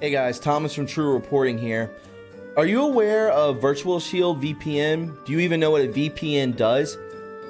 Hey guys, Thomas from TRUreporting here. Are you aware of Virtual Shield VPN? Do you even know what a VPN does?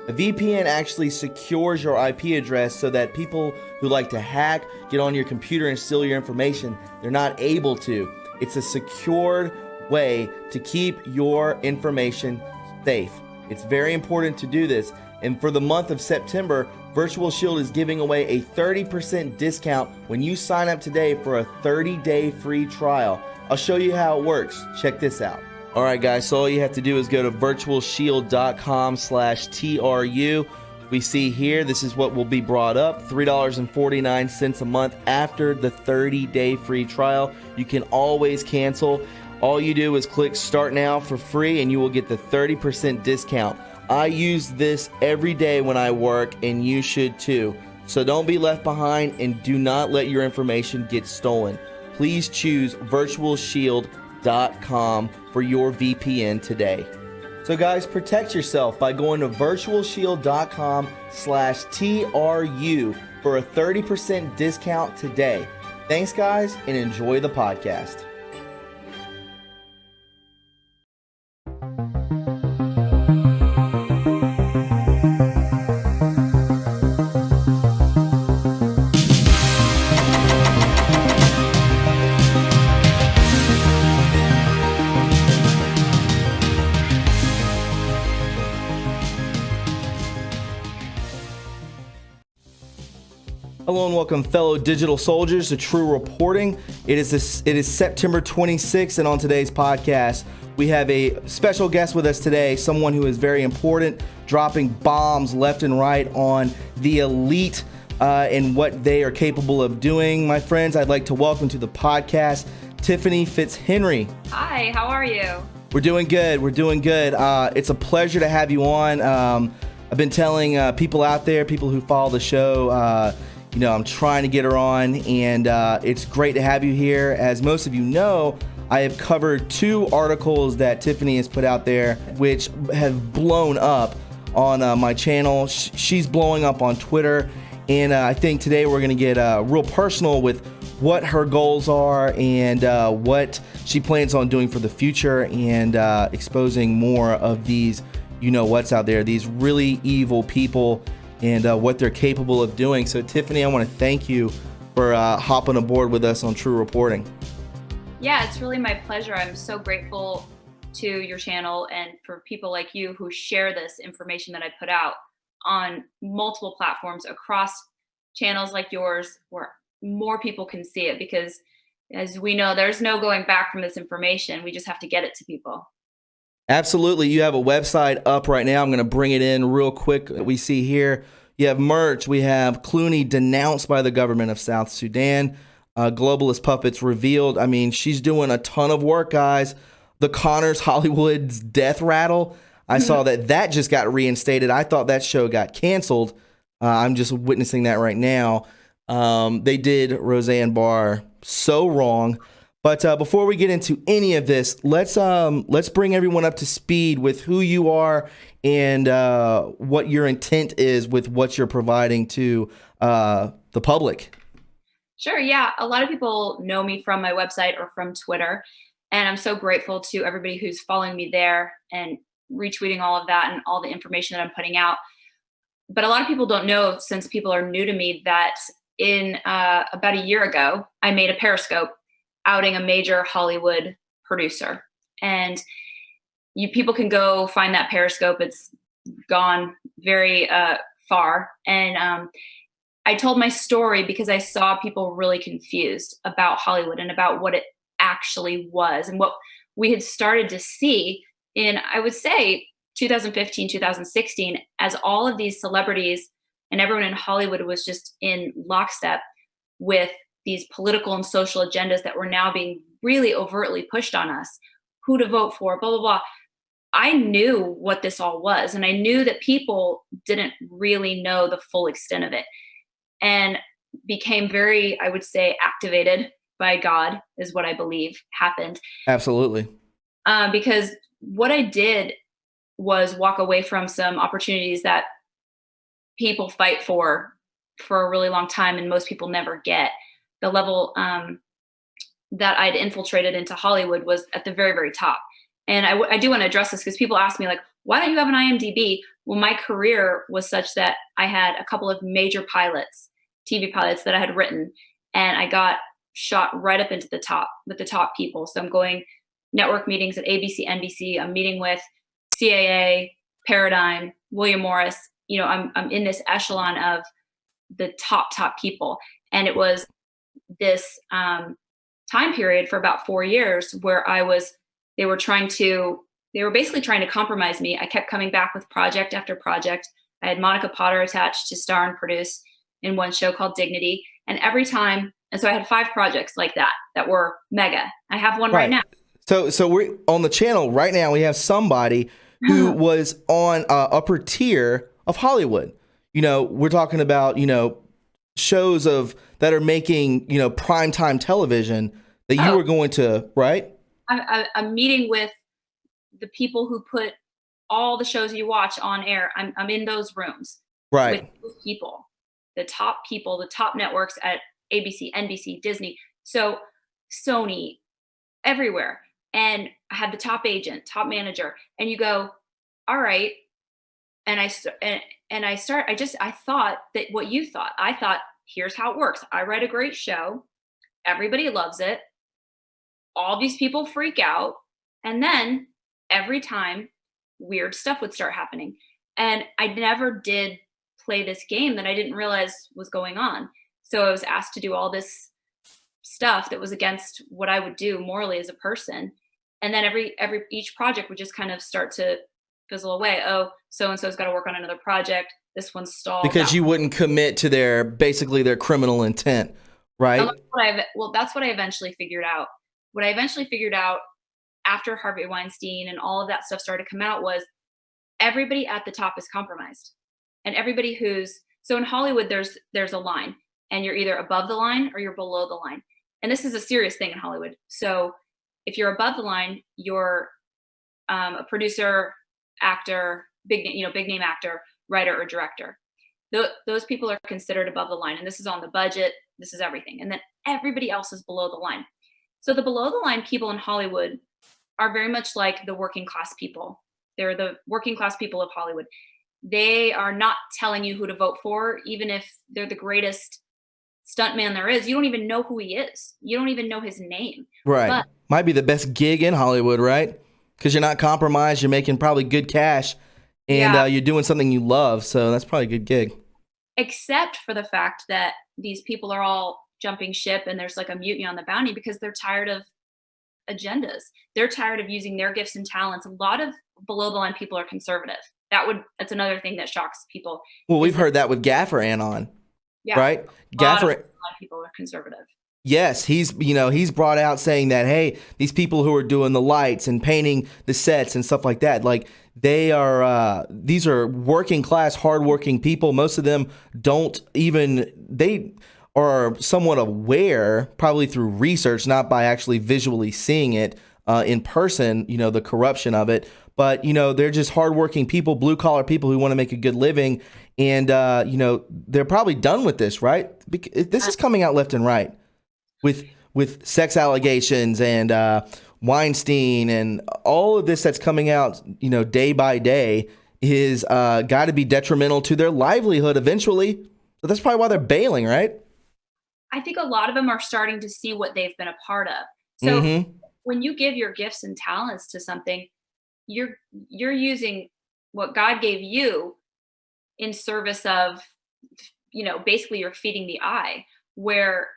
A VPN actually secures your IP address so that people who like to hack, get on your computer and steal your information, they're not able to. It's a secured way to keep your information safe. It's very important to do this. And for the month of September, Virtual Shield is giving away a 30% discount when you sign up today for a 30-day free trial. I'll show you how it works. Check this out. All right, guys, so all you have to do is go to virtualshield.com/TRU. We see here, this is what will be brought up, $3.49 a month after the 30-day free trial. You can always cancel. All you do is click Start Now for free, and you will get the 30% discount. I use this every day when I work, and you should too. So don't be left behind, and do not let your information get stolen. Please choose virtualshield.com for your VPN today. So guys, protect yourself by going to virtualshield.com/TRU for a 30% discount today. Thanks guys, and enjoy the podcast. Hello and welcome, fellow digital soldiers, to TRUreporting. It is September 26th, and on today's podcast, we have a special guest with us today, someone who is very important, dropping bombs left and right on the elite and what they are capable of doing. My friends, I'd like to welcome to the podcast Tiffany Fitzhenry. Hi, how are you? We're doing good. It's a pleasure to have you on. I've been telling people out there, people who follow the show, I'm trying to get her on, and it's great to have you here. As most of you know, I have covered 2 articles that Tiffany has put out there, which have blown up on my channel. She's blowing up on Twitter, and I think today we're going to get real personal with what her goals are and what she plans on doing for the future, and exposing more of these, what's out there, these really evil people, and what they're capable of doing. So Tiffany, I want to thank you for hopping aboard with us on TRUreporting. Yeah, it's really my pleasure. I'm so grateful to your channel and for people like you who share this information that I put out on multiple platforms across channels like yours, where more people can see it, because as we know, there's no going back from this information. We just have to get it to people. Absolutely. You have a website up right now. I'm going to bring it in real quick. We see here you have merch. We have Clooney denounced by the government of South Sudan. Globalist puppets revealed. I mean, she's doing a ton of work, guys. The Connors Hollywood's death rattle. I saw that just got reinstated. I thought that show got canceled. I'm just witnessing that right now. They did Roseanne Barr so wrong. But before we get into any of this, let's bring everyone up to speed with who you are and what your intent is with what you're providing to the public. Sure, yeah. A lot of people know me from my website or from Twitter, and I'm so grateful to everybody who's following me there and retweeting all of that and all the information that I'm putting out. But a lot of people don't know, since people are new to me, that in about a year ago, I made a Periscope outing a major Hollywood producer. And people can go find that Periscope. It's gone very far. And I told my story because I saw people really confused about Hollywood and about what it actually was and what we had started to see in, I would say, 2015, 2016, as all of these celebrities and everyone in Hollywood was just in lockstep with these political and social agendas that were now being really overtly pushed on us, who to vote for, blah, blah, blah. I knew what this all was, and I knew that people didn't really know the full extent of it, and became very, I would say, activated by God, is what I believe happened. Absolutely. Because what I did was walk away from some opportunities that people fight for a really long time, and most people never get. The level that I'd infiltrated into Hollywood was at the very, very top. And I do want to address this because people ask me, like, why don't you have an IMDb? Well, my career was such that I had a couple of major pilots, TV pilots that I had written, and I got shot right up into the top with the top people. So I'm going network meetings at ABC, NBC. I'm meeting with CAA, Paradigm, William Morris. I'm in this echelon of the top people. And it was this time period for about 4 years where they were basically trying to compromise me. I kept coming back with project after project. I had Monica Potter attached to star and produce in one show called Dignity. And every time, and so I had 5 projects like that were mega. I have one right now. So we're on the channel right now. We have somebody who was on upper tier of Hollywood. We're talking about, shows that are making, primetime television that you were going to, right? I'm meeting with the people who put all the shows you watch on air. I'm in those rooms. Right. With those people, the top networks at ABC, NBC, Disney. So Sony, everywhere. And I had the top agent, top manager, and you go, all right. And I thought that what you thought. I thought, here's how it works. I write a great show. Everybody loves it. All these people freak out. And then every time weird stuff would start happening. And I never did play this game that I didn't realize was going on. So I was asked to do all this stuff that was against what I would do morally as a person. And then each project would just kind of start to fizzle away. Oh, so-and-so's got to work on another project. This one's stalled. Because you wouldn't commit to their criminal intent, right? That's what I eventually figured out. What I eventually figured out after Harvey Weinstein and all of that stuff started to come out was everybody at the top is compromised. And everybody so in Hollywood, there's a line, and you're either above the line or you're below the line. And this is a serious thing in Hollywood. So if you're above the line, you're a producer, actor, big name actor, writer, or director. Those people are considered above the line, and this is on the budget. This is everything. And then everybody else is below the line. So the below the line people in Hollywood are very much like the working class people. They're the working class people of Hollywood. They are not telling you who to vote for, even if they're the greatest stuntman there is. You don't even know who he is. You don't even know his name. Right. But might be the best gig in Hollywood, right? Because you're not compromised. You're making probably good cash, and you're doing something you love. So that's probably a good gig. Except for the fact that these people are all jumping ship, and there's like a mutiny on the bounty because they're tired of agendas. They're tired of using their gifts and talents. A lot of below the line people are conservative. That's another thing that shocks people. Well, we've heard that with Gaffer Anon, right? Gaffer people are conservative. Yes, he's brought out saying that, hey, these people who are doing the lights and painting the sets and stuff like that, like these are working class, hardworking people. Most of them they are somewhat aware, probably through research, not by actually visually seeing it in person, the corruption of it. But, they're just hardworking people, blue collar people who want to make a good living. And, they're probably done with this, right? This is coming out left and right with sex allegations and Weinstein and all of this that's coming out, day by day is got to be detrimental to their livelihood eventually. So that's probably why they're bailing, right? I think a lot of them are starting to see what they've been a part of. So when you give your gifts and talents to something, you're using what God gave you in service of, basically you're feeding the eye, where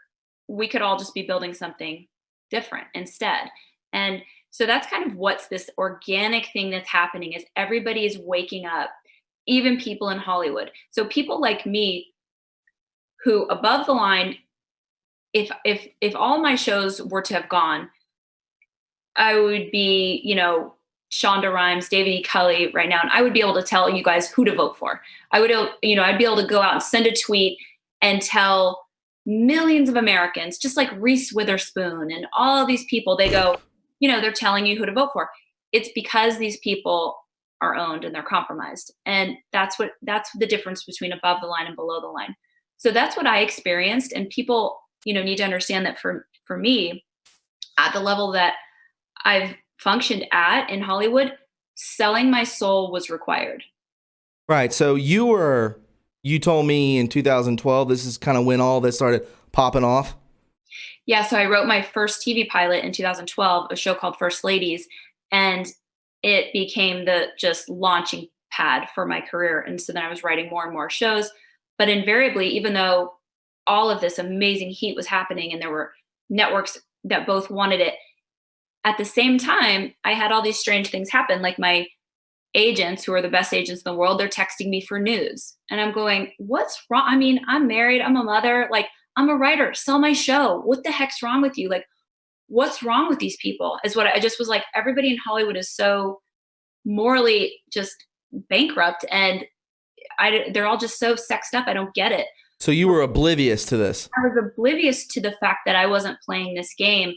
we could all just be building something different instead. And so that's kind of what's this organic thing that's happening is everybody is waking up, even people in Hollywood. So people like me who above the line, if all my shows were to have gone, I would be, Shonda Rhimes, David E. Kelley right now, and I would be able to tell you guys who to vote for. I'd be able to go out and send a tweet and tell millions of Americans, just like Reese Witherspoon and all these people, they go, they're telling you who to vote for. It's because these people are owned and they're compromised. And that's the difference between above the line and below the line. So that's what I experienced. And people, need to understand that for me, at the level that I've functioned at in Hollywood, selling my soul was required. Right. So you told me in 2012, this is kind of when all this started popping off. Yeah, so I wrote my first TV pilot in 2012, a show called First Ladies, and it became the just launching pad for my career. And so then I was writing more and more shows. But invariably, even though all of this amazing heat was happening and there were networks that both wanted it, at the same time, I had all these strange things happen. Like my agents, who are the best agents in the world, they're texting me for news. And I'm going, what's wrong? I mean, I'm married, I'm a mother, like, I'm a writer, sell my show. What the heck's wrong with you? Like, what's wrong with these people? Is what I just was like, everybody in Hollywood is so morally just bankrupt, and they're all just so sexed up. I don't get it. So you were oblivious to this. I was oblivious to the fact that I wasn't playing this game,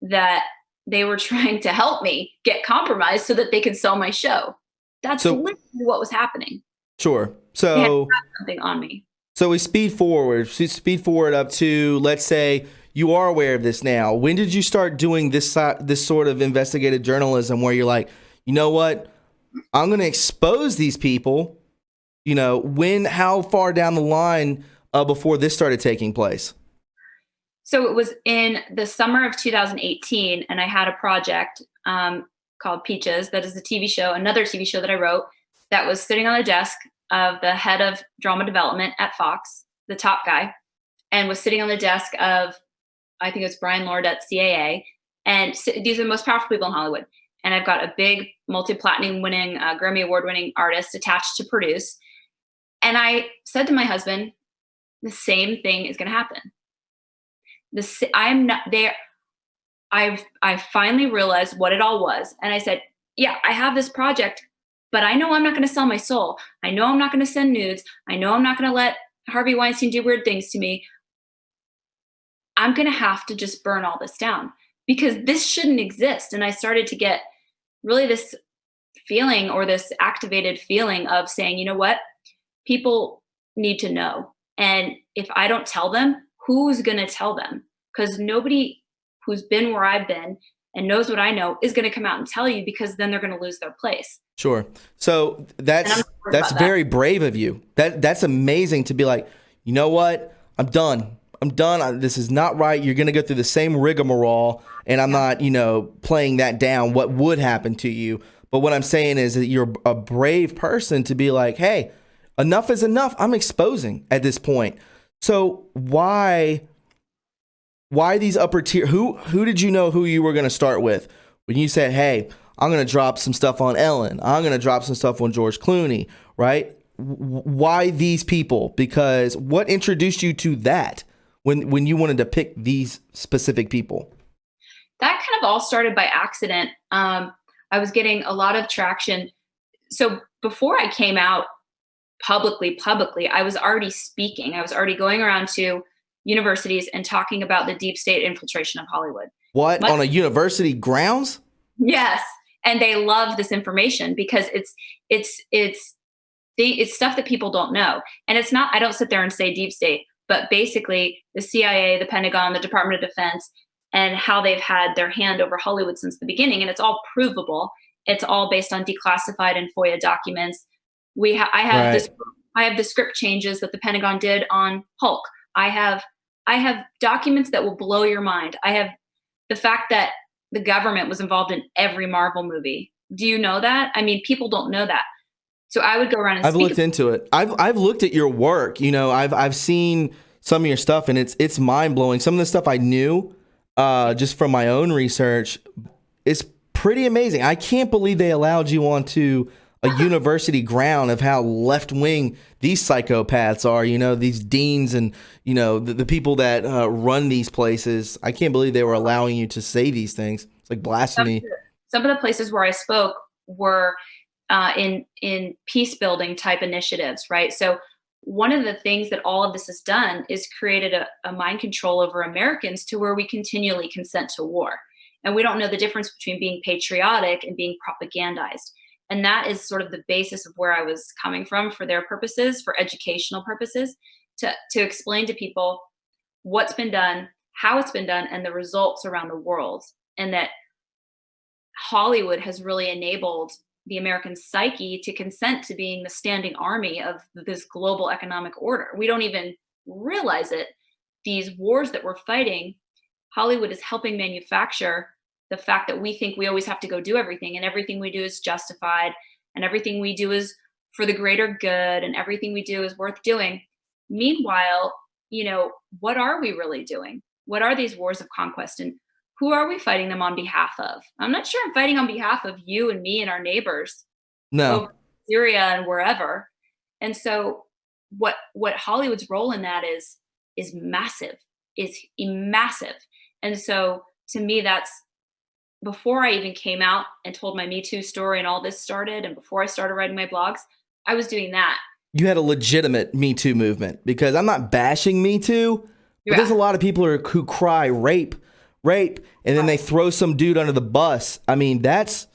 that they were trying to help me get compromised so that they could sell my show. That's literally what was happening. Sure. They had So something on me. So we speed forward up to, let's say you are aware of this now. When did you start doing this sort of investigative journalism where you're like, you know what, I'm going to expose these people? You know, how far down the line before this started taking place? So it was in the summer of 2018, and I had a project called Peaches, that is a TV show, another TV show that I wrote, that was sitting on the desk of the head of drama development at Fox, the top guy, and was sitting on the desk of, I think it was Brian Lord at CAA. And these are the most powerful people in Hollywood. And I've got a big multi-platinum winning, Grammy award winning artist attached to produce. And I said to my husband, the same thing is going to happen. I'm not there. I finally realized what it all was. And I said, yeah, I have this project, but I know I'm not going to sell my soul. I know I'm not going to send nudes. I know I'm not going to let Harvey Weinstein do weird things to me. I'm going to have to just burn all this down because this shouldn't exist. And I started to get really this feeling, or this activated feeling of saying, you know what? People need to know. And if I don't tell them, who's going to tell them? Because nobody who's been where I've been and knows what I know is going to come out and tell you, because then they're going to lose their place. Sure. So that's very brave of you. That's amazing to be like, you know what? I'm done. This is not right. You're going to go through the same rigmarole, and I'm not, playing that down, what would happen to you. But what I'm saying is that you're a brave person to be like, hey, enough is enough. I'm exposing at this point. So why these upper tier? Who did you know who you were going to start with when you said, hey, I'm going to drop some stuff on Ellen, I'm going to drop some stuff on George Clooney, right? Why these people? Because what introduced you to that when you wanted to pick these specific people? That kind of all started by accident. I was getting a lot of traction. So before I came out publicly, I was already speaking. I was already going around to universities and talking about the deep state infiltration of Hollywood. What, on a university grounds? Yes. And they love this information because it's stuff that people don't know. And it's not, I don't sit there and say deep state, but basically the CIA, the Pentagon, the Department of Defense, and how they've had their hand over Hollywood since the beginning. And it's all provable. It's all based on declassified and FOIA documents. I have the script changes that the Pentagon did on Hulk. I have documents that will blow your mind. I have the fact that the government was involved in every Marvel movie. Do you know that? I mean, people don't know that. So I would go around and I've looked into it. I've looked at your work. I've seen some of your stuff, and it's mind blowing. Some of the stuff I knew just from my own research is pretty amazing. I can't believe they allowed you onto a university ground of how left wing these psychopaths are. These deans and the people that run these places. I can't believe they were allowing you to say these things. It's like blasphemy. Some of the places where I spoke were in peace building type initiatives, right? So one of the things that all of this has done is created a mind control over Americans to where we continually consent to war. And we don't know the difference between being patriotic and being propagandized. And that is sort of the basis of where I was coming from for their purposes, for educational purposes, to explain to people what's been done, how it's been done and the results around the world, and that Hollywood has really enabled the American psyche to consent to being the standing army of this global economic order. We don't even realize it. These wars that we're fighting, Hollywood is helping manufacture the fact that we think we always have to go do everything, and everything we do is justified, and everything we do is for the greater good, and everything we do is worth doing. Meanwhile, what are we really doing? What are these wars of conquest, and who are we fighting them on behalf of? I'm not sure I'm fighting on behalf of you and me and our neighbors No. over Syria and wherever. And so what Hollywood's role in that is massive. It's massive. And so to me, that's, before I even came out and told my Me Too story and all this started, and before I started writing my blogs, I was doing that. You had a legitimate Me Too movement, because I'm not bashing Me Too, but there's a lot of people who cry rape, and then they throw some dude under the bus. I mean, that's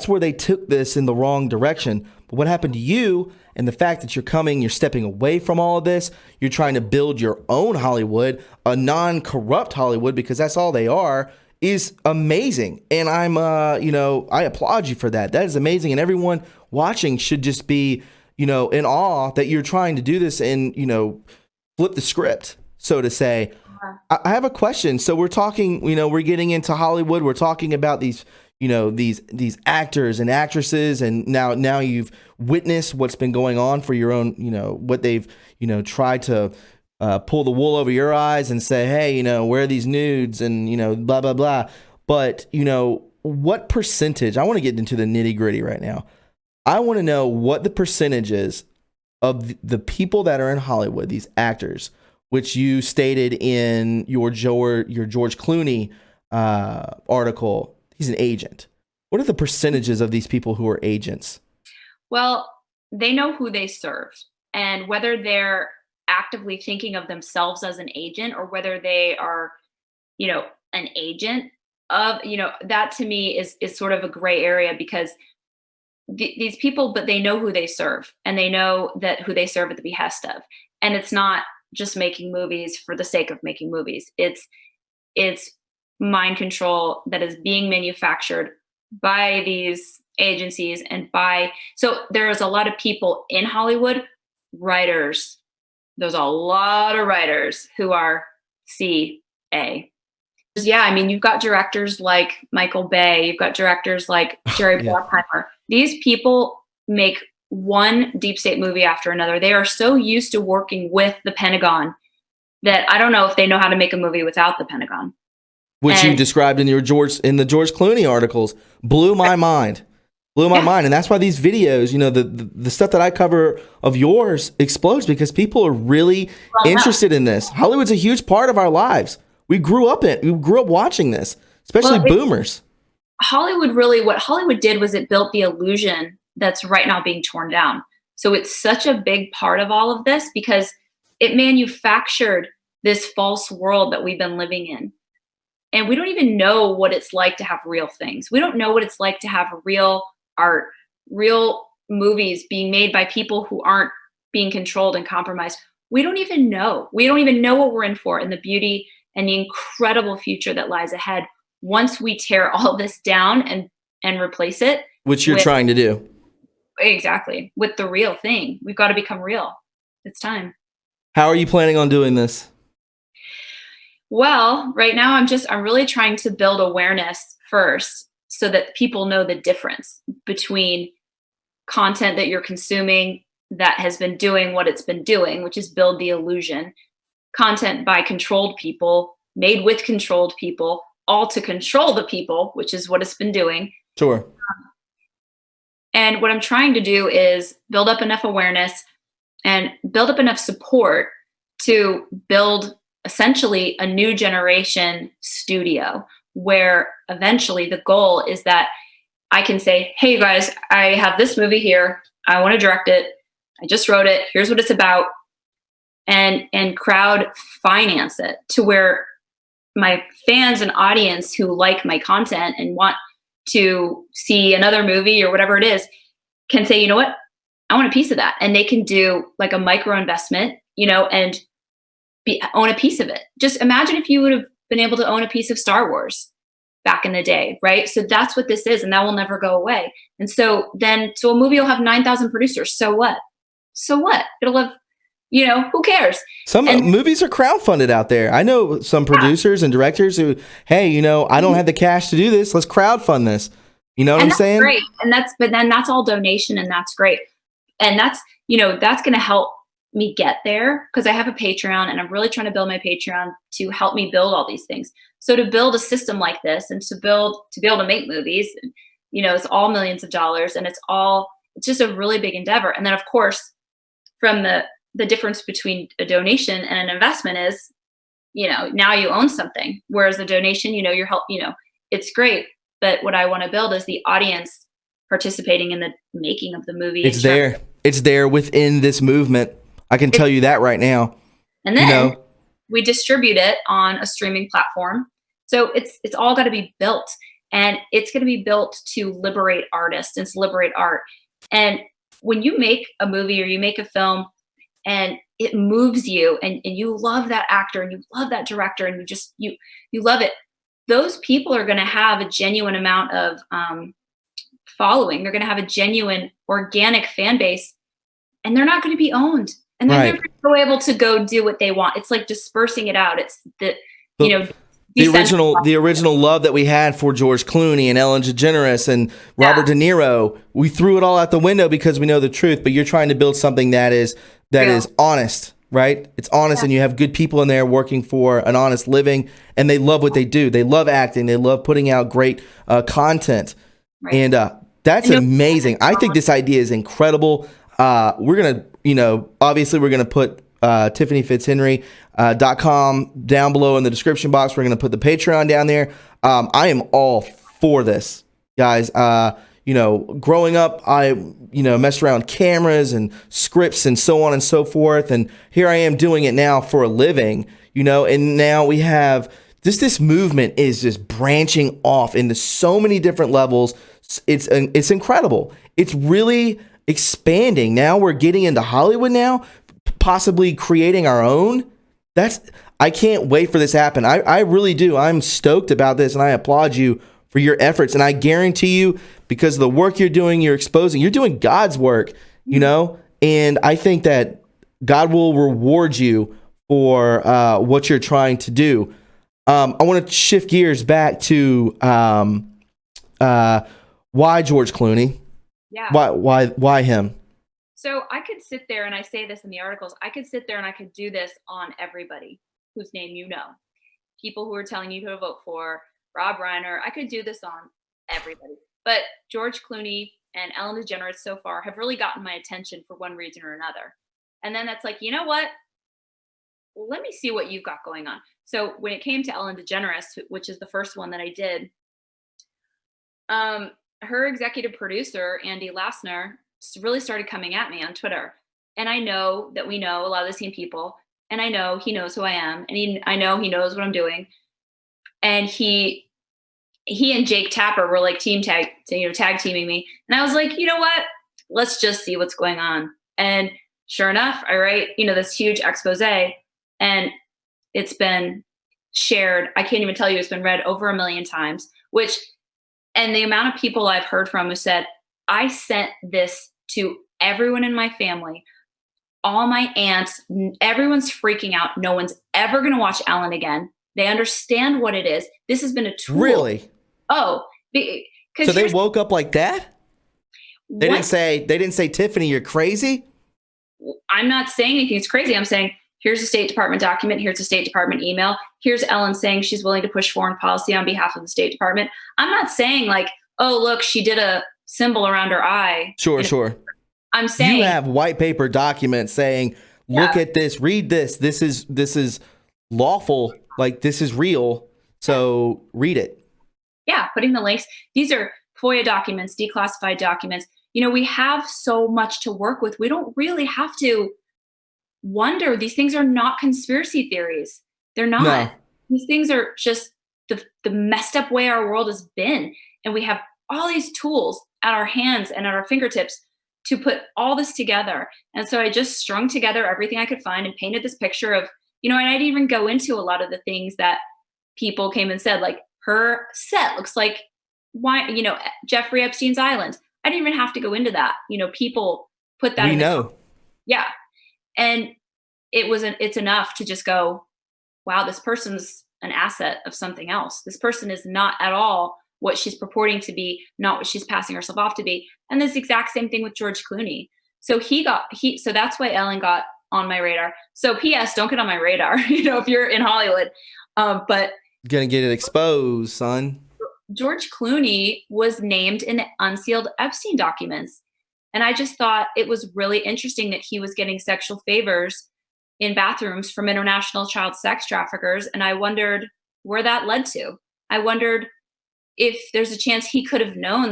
where they took this in the wrong direction. But what happened to you, and the fact that you're stepping away from all of this, you're trying to build your own Hollywood, a non-corrupt Hollywood, because that's all they are, is amazing. And I'm, I applaud you for that. That is amazing. And everyone watching should just be, in awe that you're trying to do this and, flip the script, so to say. I have a question. So we're talking, we're getting into Hollywood. We're talking about these, these actors and actresses. And now you've witnessed what's been going on for your own, what they've, tried to pull the wool over your eyes and say, hey, where are these nudes and, blah, blah, blah. But, what percentage, I want to get into the nitty gritty right now. I want to know what the percentage is of the people that are in Hollywood, these actors, which you stated in your George Clooney article. He's an agent. What are the percentages of these people who are agents? Well, they know who they serve, and whether they're actively thinking of themselves as an agent or whether they are, an agent of, that to me is sort of a gray area, because these people, but they know who they serve, and they know that who they serve at the behest of. And it's not just making movies for the sake of making movies. It's mind control that is being manufactured by these agencies so there's a lot of people in Hollywood, writers. There's a lot of writers who are CA. Yeah, I mean, you've got directors like Michael Bay, you've got directors like Jerry Bruckheimer. These people make one deep state movie after another. They are so used to working with the Pentagon that I don't know if they know how to make a movie without the Pentagon. Which you described in the George Clooney articles. Blew my mind. And that's why these videos, the stuff that I cover of yours explodes, because people are really interested in this. Hollywood's a huge part of our lives. We grew up watching this, especially boomers. What Hollywood did was it built the illusion that's right now being torn down. So it's such a big part of all of this, because it manufactured this false world that we've been living in. And we don't even know what it's like to have real things. We don't know what it's like to have real art, real movies being made by people who aren't being controlled and compromised. We don't even know. We don't even know what we're in for, and the beauty and the incredible future that lies ahead once we tear all this down and replace it. Which you're trying to do. Exactly. With the real thing. We've got to become real. It's time. How are you planning on doing this? Well, right now I'm really trying to build awareness first, so that people know the difference between content that you're consuming that has been doing what it's been doing, which is build the illusion, content by controlled people, made with controlled people, all to control the people, which is what it's been doing. Sure. And what I'm trying to do is build up enough awareness and build up enough support to build essentially a new generation studio, where eventually the goal is that I can say, hey, you guys, I have this movie here. I want to direct it. I just wrote it. Here's what it's about. And crowd finance it to where my fans and audience who like my content and want to see another movie or whatever it is can say, you know what, I want a piece of that. And they can do like a micro investment, and own a piece of it. Just imagine if you would have been able to own a piece of Star Wars back in the day, right? So that's what this is, and that will never go away. And so a movie will have 9,000 producers. So what? So what? It'll have, who cares? Some movies are crowdfunded out there. I know some producers and directors who, hey, I don't have the cash to do this. Let's crowdfund this. You know what I'm saying? Great. But then that's all donation, and that's great. And that's going to help me get there, because I have a Patreon, and I'm really trying to build my Patreon to help me build all these things. So to build a system like this, and to be able to make movies, it's all millions of dollars, and it's just a really big endeavor. And then of course, from the difference between a donation and an investment is, now you own something, whereas the donation, you're it's great. But what I want to build is the audience participating in the making of the movie. It's there within this movement. I can tell you that right now. And then we distribute it on a streaming platform. So it's all got to be built, and it's going to be built to liberate artists and to liberate art. And when you make a movie or you make a film and it moves you, and you love that actor and you love that director, and you love it, those people are going to have a genuine amount of following. They're going to have a genuine organic fan base, and they're not going to be owned. And then they're going to be able to go do what they want. It's like dispersing it out. It's the original love that we had for George Clooney and Ellen DeGeneres and Robert De Niro. We threw it all out the window because we know the truth. But you're trying to build something that is honest, right? It's honest, and you have good people in there working for an honest living, and they love what they do. They love acting. They love putting out great content, and that's amazing. I think this idea is incredible. We're gonna, obviously we're gonna put Tiffany Fitzhenry.com down below in the description box. We're gonna put the Patreon down there. I am all for this, guys. Growing up, I messed around with cameras and scripts and so on and so forth, and here I am doing it now for a living. And now we have this movement is just branching off into so many different levels. It's incredible. It's really expanding. Now we're getting into Hollywood now, possibly creating our own. I can't wait for this to happen. I really do. I'm stoked about this, and I applaud you for your efforts. And I guarantee you, because of the work you're doing, you're doing God's work, and I think that God will reward you for what you're trying to do. I want to shift gears back to why George Clooney? Yeah. Why him? So I could sit there, and I say this in the articles, I could sit there and I could do this on everybody whose name people who are telling you who to vote for, Rob Reiner. I could do this on everybody. But George Clooney and Ellen DeGeneres so far have really gotten my attention for one reason or another. And then that's like, you know what? Well, let me see what you've got going on. So when it came to Ellen DeGeneres, which is the first one that I did, her executive producer, Andy Lassner, really started coming at me on Twitter. And I know that we know a lot of the same people, and I know he knows who I am, and I know he knows what I'm doing. And he and Jake Tapper were like tag teaming me. And I was like, you know what? Let's just see what's going on. And sure enough, I write, this huge expose, and it's been shared. I can't even tell you, it's been read over 1 million times, and the amount of people I've heard from who said, I sent this to everyone in my family, all my aunts, everyone's freaking out. No one's ever going to watch Ellen again. They understand what it is. This has been a tool. Really? Oh, so they woke up like that? They didn't say, Tiffany, you're crazy? I'm not saying anything's crazy. I'm saying, here's a State Department document. Here's a State Department email. Here's Ellen saying she's willing to push foreign policy on behalf of the State Department. I'm not saying like, oh, look, she did a symbol around her eye. Sure. I'm saying you have white paper documents saying, look at this, read this. This is lawful. Like, this is real. So read it. Yeah. Putting the links. These are FOIA documents, declassified documents. We have so much to work with. We don't really have to wonder. These things are not conspiracy theories. They're not. No. These things are just the messed up way our world has been. And we have all these tools at our hands and at our fingertips to put all this together. And so I just strung together everything I could find and painted this picture of, and I didn't even go into a lot of the things that people came and said, like, her set looks like, why, Jeffrey Epstein's island. I didn't even have to go into that. People put that We in the know. yeah. And it's enough to just go, wow, this person's an asset of something else. This person is not at all what she's purporting to be, not what she's passing herself off to be. And this exact same thing with George Clooney. So so that's why Ellen got on my radar. So PS, don't get on my radar, if you're in Hollywood. But Gonna get it exposed, son. George Clooney was named in the unsealed Epstein documents. And I just thought it was really interesting that he was getting sexual favors in bathrooms from international child sex traffickers. And I wondered where that led to. I wondered if there's a chance he could have not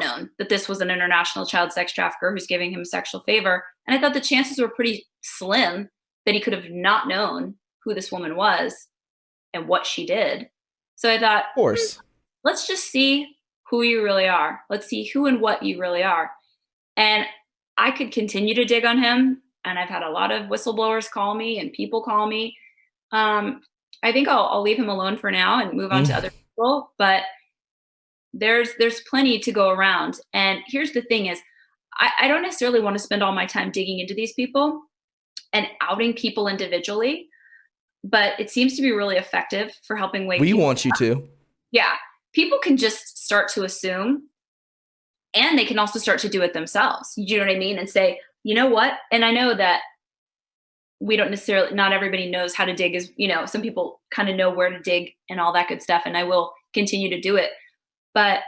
known that this was an international child sex trafficker who's giving him a sexual favor. And I thought the chances were pretty slim that he could have not known who this woman was and what she did. So I thought, Of course. Let's just see who you really are. Let's see who and what you really are. And I could continue to dig on him. And I've had a lot of whistleblowers call me and people call me. I think I'll leave him alone for now and move on to other people. But there's plenty to go around. And here's the thing is, I don't necessarily want to spend all my time digging into these people and outing people individually, but it seems to be really effective for helping wake people want you up. to. Yeah. People can just start to assume, and they can also start to do it themselves. You know what I mean? And say, you know what? And I know that not everybody knows how to dig some people kind of know where to dig and all that good stuff. And I will continue to do it. But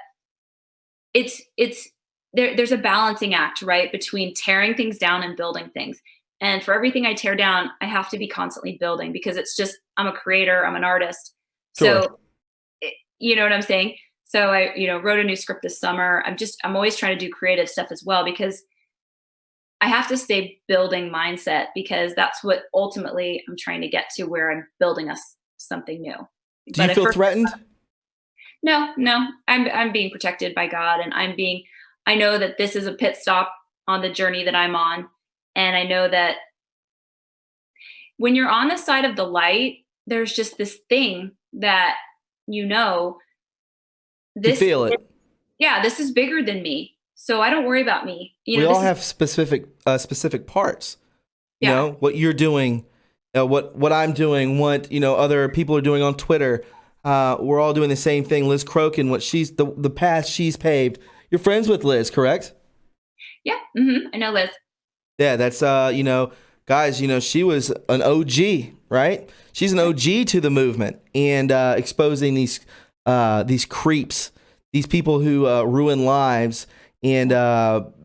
there's a balancing act, right? Between tearing things down and building things. And for everything I tear down, I have to be constantly building because I'm a creator, I'm an artist. Sure. So, you know what I'm saying? So I, wrote a new script this summer. I'm always trying to do creative stuff as well because I have to stay building mindset because that's what ultimately I'm trying to get to, where I'm building us something new. Do you feel threatened? No, I'm being protected by God, and I know that this is a pit stop on the journey that I'm on. And I know that when you're on the side of the light, there's just this thing that, this, you feel it. Yeah, this is bigger than me. So I don't worry about me. We all have specific parts. You know, what you're doing, what I'm doing, what, other people are doing on Twitter. We're all doing the same thing. Liz Crokin, what she's, the path she's paved. You're friends with Liz, correct? Yeah. Mm-hmm. I know Liz. Yeah, that's, guys, she was an OG, right? She's an OG to the movement and exposing these creeps, these people who ruin lives and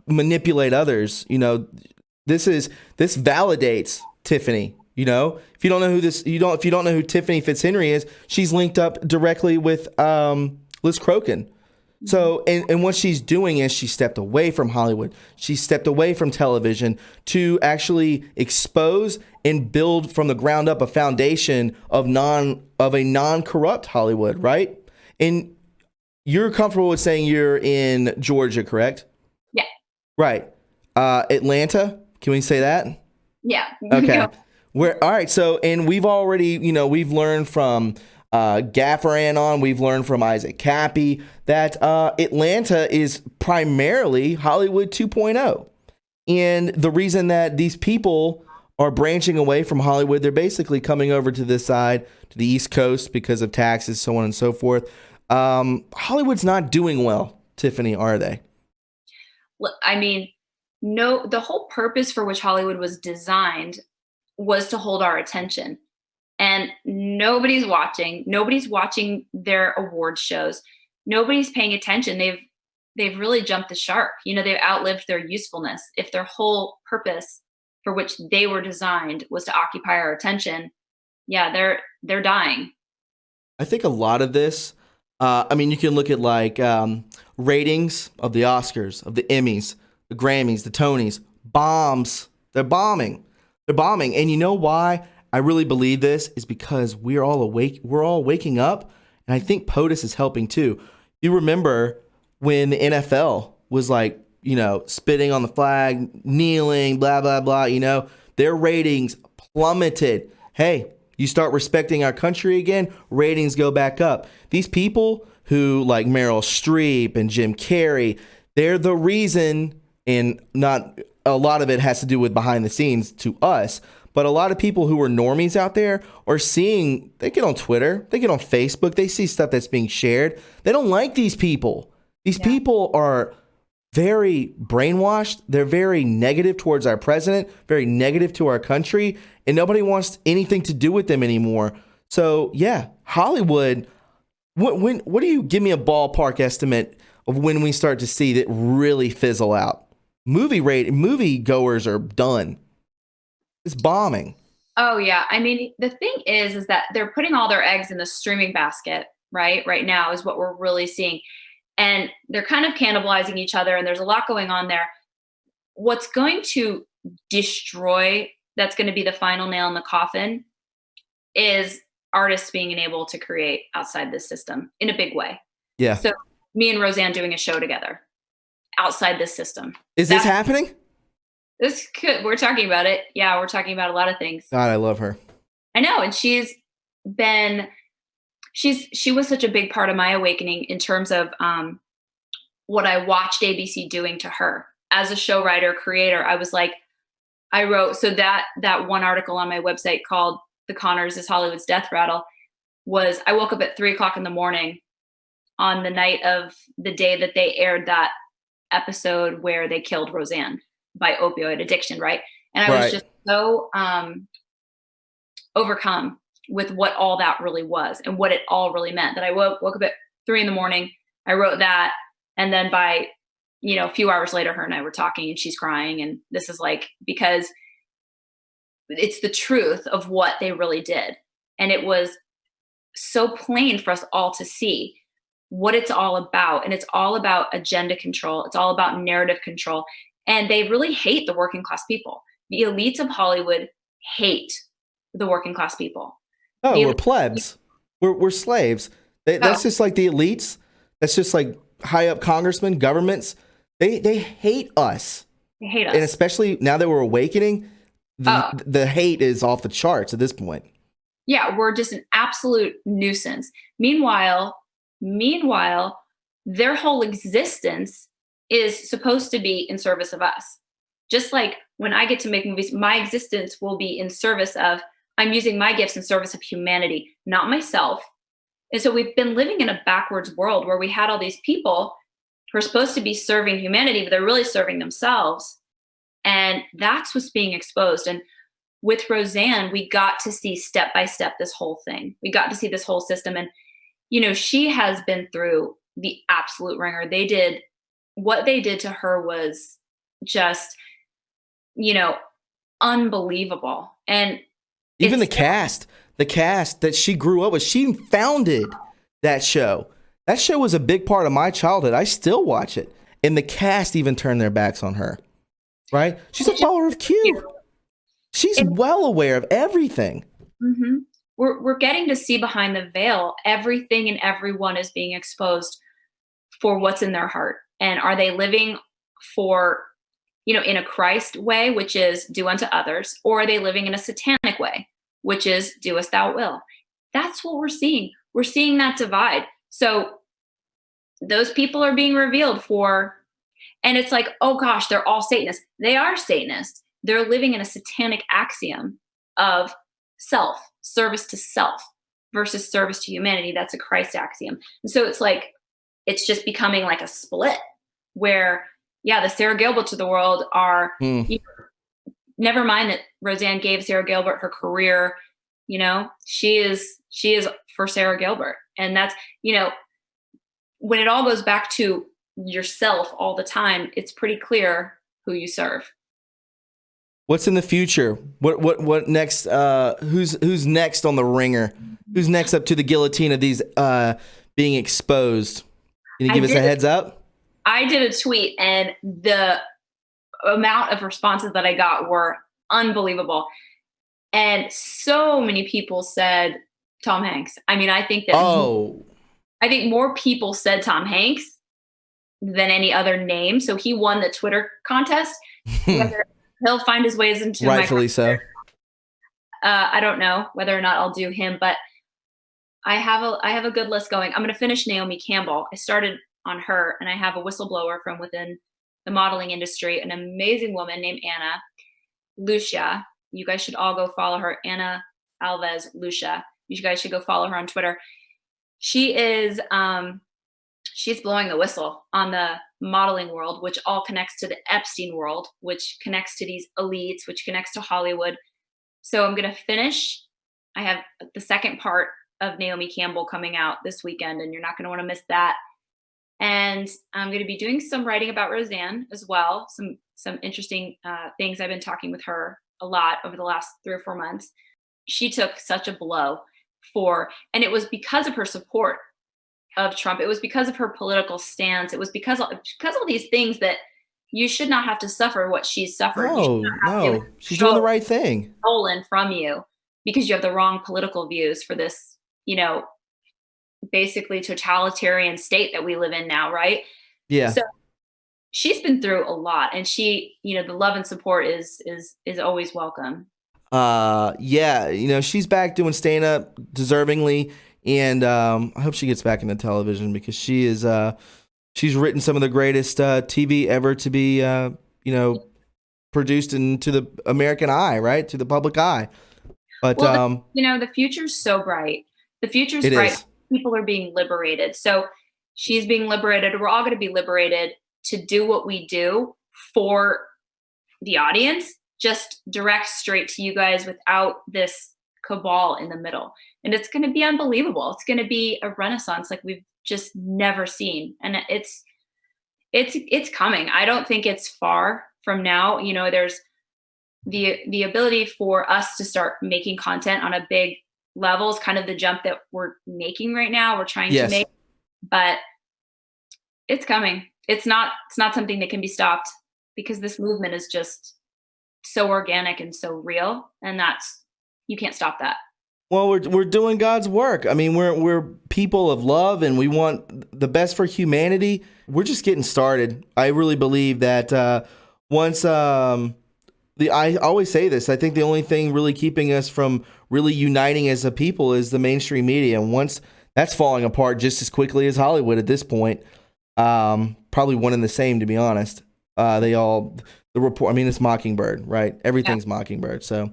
manipulate others. This validates Tiffany. If you don't know if you don't know who Tiffany Fitzhenry is, she's linked up directly with Liz Crokin. So, and what she's doing is she stepped away from Hollywood. She stepped away from television to actually expose and build from the ground up a foundation of a non-corrupt Hollywood, right? And you're comfortable with saying you're in Georgia, correct? Yeah. Right. Atlanta, can we say that? Yeah. Okay. All right. So, and we've already, we've learned from Gaffer Anon, we've learned from Isaac Cappy that Atlanta is primarily Hollywood 2.0. And the reason that these people are branching away from Hollywood, they're basically coming over to this side, to the East Coast because of taxes, so on and so forth. Hollywood's not doing well, Tiffany, are they? Well, I mean, no, the whole purpose for which Hollywood was designed was to hold our attention. And nobody's watching their award shows. Nobody's paying attention. They've really jumped the shark. They've outlived their usefulness. If their whole purpose for which they were designed was to occupy our attention, yeah, they're dying. I think a lot of this, you can look at like ratings of the Oscars, of the Emmys, the Grammys, the Tonys, bombs. They're bombing. And you know why I really believe this is because we're all awake. We're all waking up. And I think POTUS is helping too. You remember when the NFL was like, spitting on the flag, kneeling, blah, blah, blah, their ratings plummeted. Hey, You start respecting our country again, ratings go back up. These people who like Meryl Streep and Jim Carrey, they're the reason, and not a lot of it has to do with behind the scenes to us, but a lot of people who are normies out there are seeing, they get on Twitter, they get on Facebook, they see stuff that's being shared. They don't like these people. These people are very brainwashed. They're very negative towards our president, very negative to our country, and nobody wants anything to do with them anymore. So yeah, Hollywood, what do you give me a ballpark estimate of when we start to see that really fizzle out? Movie goers are done. It's bombing. Oh yeah. I mean, the thing is that they're putting all their eggs in the streaming basket, right? Right now is what we're really seeing. And they're kind of cannibalizing each other, and there's a lot going on there. What's going to destroy, that's going to be the final nail in the coffin, is artists being able to create outside this system in a big way. Yeah. So me and Roseanne doing a show together outside this system. Is this happening? We're talking about it. Yeah, we're talking about a lot of things. God, I love her. I know. And she was such a big part of my awakening in terms of what I watched ABC doing to her. As a show writer, creator, I was like, I wrote, so that one article on my website called "The Conners is Hollywood's Death Rattle" was, I woke up at 3:00 in the morning on the night of the day that they aired that episode where they killed Roseanne by opioid addiction, right? And I was just so overcome with what all that really was and what it all really meant, that I woke up at 3 a.m. I wrote that. And then by, a few hours later, her and I were talking and she's crying. And this is like, because it's the truth of what they really did. And it was so plain for us all to see what it's all about. And it's all about agenda control. It's all about narrative control. And they really hate the working class people. The elites of Hollywood hate the working class people. Oh, we're plebs. We're slaves. That's just like the elites. That's just like high up congressmen, governments. They hate us. They hate us. And especially now that we're awakening, the hate is off the charts at this point. Yeah, we're just an absolute nuisance. Meanwhile, their whole existence is supposed to be in service of us. Just like when I get to make movies, my existence will be in service of, I'm using my gifts in service of humanity, not myself. And so we've been living in a backwards world where we had all these people who are supposed to be serving humanity, but they're really serving themselves. And that's what's being exposed. And with Roseanne, we got to see step by step this whole thing. We got to see this whole system. And, she has been through the absolute ringer. What they did to her was just, unbelievable. And even the cast that she grew up with, she founded that show. That show was a big part of my childhood. I still watch it. And the cast even turned their backs on her, right? She's a follower of Q. She's well aware of everything. Mm-hmm. We're getting to see behind the veil. Everything and everyone is being exposed for what's in their heart. And are they living for, in a Christ way, which is do unto others, or are they living in a satanic way, which is do as thou will? That's what we're seeing. We're seeing that divide. So those people are being revealed for, and it's like, oh gosh, they're all Satanists. They are Satanists. They're living in a satanic axiom of service to self versus service to humanity. That's a Christ axiom. And so it's like, it's just becoming like a split where, the Sarah Gilberts of the world are, never mind that Roseanne gave Sarah Gilbert her career, she is for Sarah Gilbert. And that's, when it all goes back to yourself all the time, it's pretty clear who you serve. What's in the future? What next? Who's next on the ringer? Who's next up to the guillotine of these being exposed? Can you give us a heads up? I did a tweet, and the amount of responses that I got were unbelievable. And so many people said Tom Hanks. I mean, I think more people said Tom Hanks than any other name. So he won the Twitter contest. He'll find his ways into rightfully so. I don't know whether or not I'll do him, but I have a good list going. I'm going to finish Naomi Campbell. I started on her, and I have a whistleblower from within the modeling industry, an amazing woman named Anna Lucia. You guys should all go follow her, Anna Alves Lucia. You guys should go follow her on Twitter. She is she's blowing the whistle on the modeling world, which all connects to the Epstein world, which connects to these elites, which connects to Hollywood. So I'm going to finish. I have the second part of Naomi Campbell coming out this weekend, and you're not going to want to miss that. And I'm going to be doing some writing about Roseanne as well. Some interesting things. I've been talking with her a lot over the last 3 or 4 months. She took such a blow and it was because of her support of Trump. It was because of her political stance. It was because of all these things that you should not have to suffer what she's suffered. No, she's doing the right thing. Stolen from you because you have the wrong political views for this, basically totalitarian state that we live in now, right? Yeah. So she's been through a lot, and she, the love and support is always welcome. Yeah, she's back doing stand up deservingly, and I hope she gets back into television because she is she's written some of the greatest TV ever to be produced into the American eye, right? To the public eye. But the future's so bright. The future's bright. Is. People are being liberated. So she's being liberated. We're all going to be liberated to do what we do for the audience, just direct straight to you guys without this cabal in the middle. And it's going to be unbelievable. It's going to be a renaissance like we've just never seen. And it's coming. I don't think it's far from now. There's the ability for us to start making content on a big level is kind of the jump that we're making right now. We're trying to make, but it's coming. It's not something that can be stopped because this movement is just so organic and so real, and you can't stop that. Well, we're doing God's work. I mean, we're people of love, and we want the best for humanity. We're just getting started. I really believe that once I always say this. I think the only thing really keeping us from really uniting as a people is the mainstream media. And once that's falling apart just as quickly as Hollywood at this point, probably one and the same, to be honest. The report. I mean, it's Mockingbird, right? Everything's Mockingbird. So,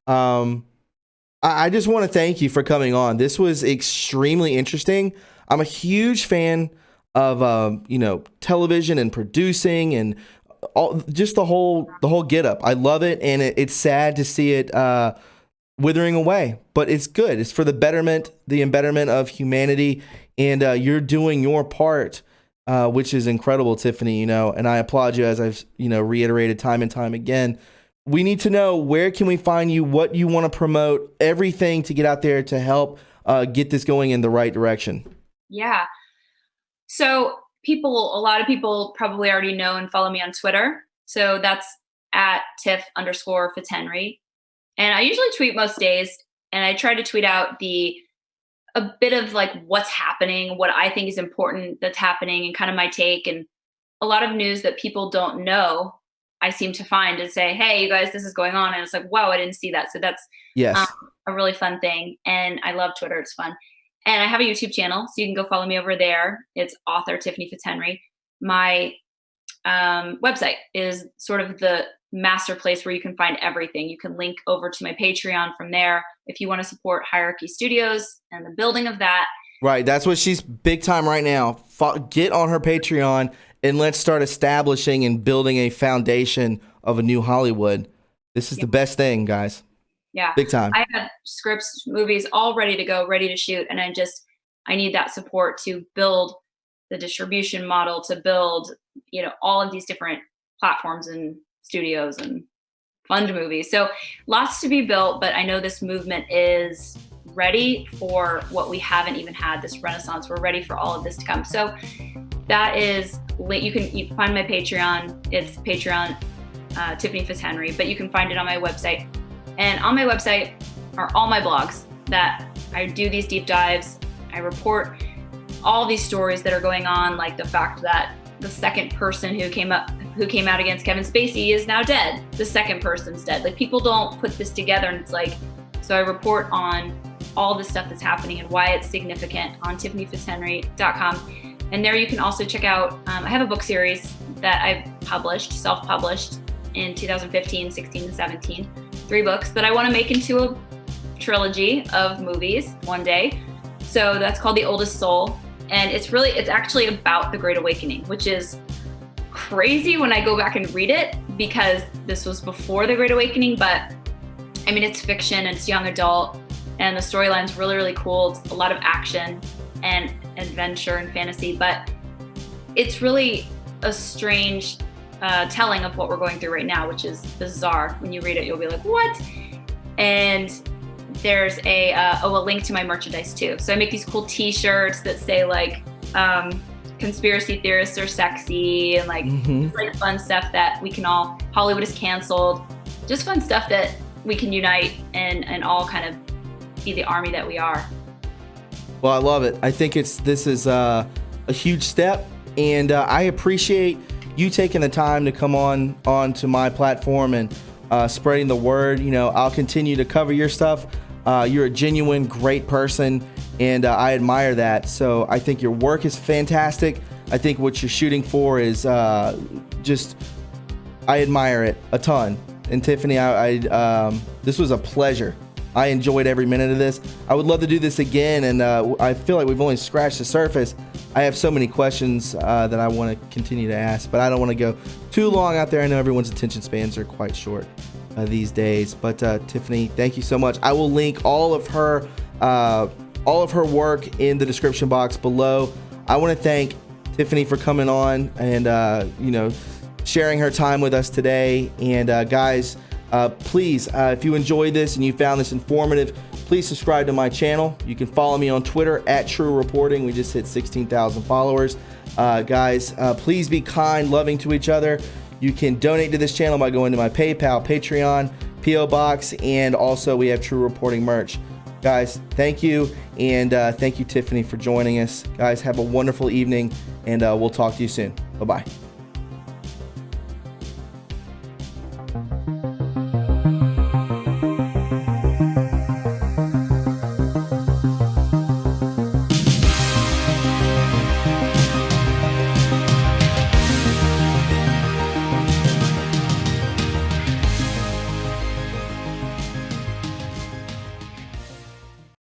I just want to thank you for coming on. This was extremely interesting. I'm a huge fan of television and producing and just the whole get up. I love it, and it's sad to see it withering away, but it's good. It's for the embetterment of humanity, and you're doing your part, which is incredible, Tiffany. And I applaud you, as I've reiterated time and time again. We need to know, where can we find you, what you want to promote, everything to get out there to help get this going in the right direction. Yeah. So a lot of people probably already know and follow me on Twitter. So that's at @Tiff_Fitzhenry. And I usually tweet most days, and I try to tweet out a bit of like what's happening, what I think is important that's happening, and kind of my take, and a lot of news that people don't know. I seem to find and say, hey, you guys, this is going on. And it's like, wow, I didn't see that. So that's a really fun thing. And I love Twitter. It's fun. And I have a YouTube channel, so you can go follow me over there. It's author Tiffany Fitzhenry. My website is sort of the master place where you can find everything. You can link over to my Patreon from there if you want to support Hierarchy Studios and the building of that. Right. That's what she's big time right now. Get on her Patreon and let's start establishing and building a foundation of a new Hollywood. This is the best thing, guys. Yeah. Big time. I have scripts, movies all ready to go, ready to shoot. And I need that support to build the distribution model, to build, all of these different platforms and studios and fund movies. So lots to be built, but I know this movement is ready for what we haven't even had, this renaissance. We're ready for all of this to come. So that is, you can find my Patreon. It's Patreon, Tiffany Fitzhenry, but you can find it on my website. And on my website are all my blogs that I do these deep dives. I report all these stories that are going on, like the fact that the second person who came out against Kevin Spacey is now dead. The second person's dead. Like, people don't put this together, and it's like, So I report on all the stuff that's happening and why it's significant on tiffanyfitzhenry.com. And there you can also check out, I have a book series that I published, self-published in 2015, 16, and 17. 3 books that I want to make into a trilogy of movies one day. So that's called The Oldest Soul. And it's actually about the Great Awakening, which is crazy when I go back and read it because this was before the Great Awakening, but I mean, it's fiction, it's young adult, and the storyline's really, really cool. It's a lot of action and adventure and fantasy, but it's really a strange telling of what we're going through right now, which is bizarre. When you read it, you'll be like, what? And there's a link to my merchandise too. So I make these cool t-shirts that say like, conspiracy theorists are sexy and like fun stuff that we can all, Hollywood is canceled, just fun stuff that we can unite and all kind of be the army that we are. Well, I love it. I think this is a huge step, and I appreciate you taking the time to come on to my platform and spreading the word. You know, I'll continue to cover your stuff. You're a genuine, great person, and I admire that. So I think your work is fantastic. I think what you're shooting for is I admire it a ton. And Tiffany, this was a pleasure. I enjoyed every minute of this. I would love to do this again, and I feel like we've only scratched the surface. I have so many questions that I want to continue to ask, but I don't want to go too long out there. I know everyone's attention spans are quite short these days. But Tiffany, thank you so much. I will link all of her work in the description box below. I want to thank Tiffany for coming on and sharing her time with us today. And guys, please, if you enjoyed this and you found this informative, please subscribe to my channel. You can follow me on Twitter at TRUreporting. We just hit 16,000 followers. Guys, please be kind, loving to each other. You can donate to this channel by going to my PayPal, Patreon, PO Box, and also we have True Reporting merch. Guys, thank you, and thank you, Tiffany, for joining us. Guys, have a wonderful evening, and we'll talk to you soon. Bye-bye.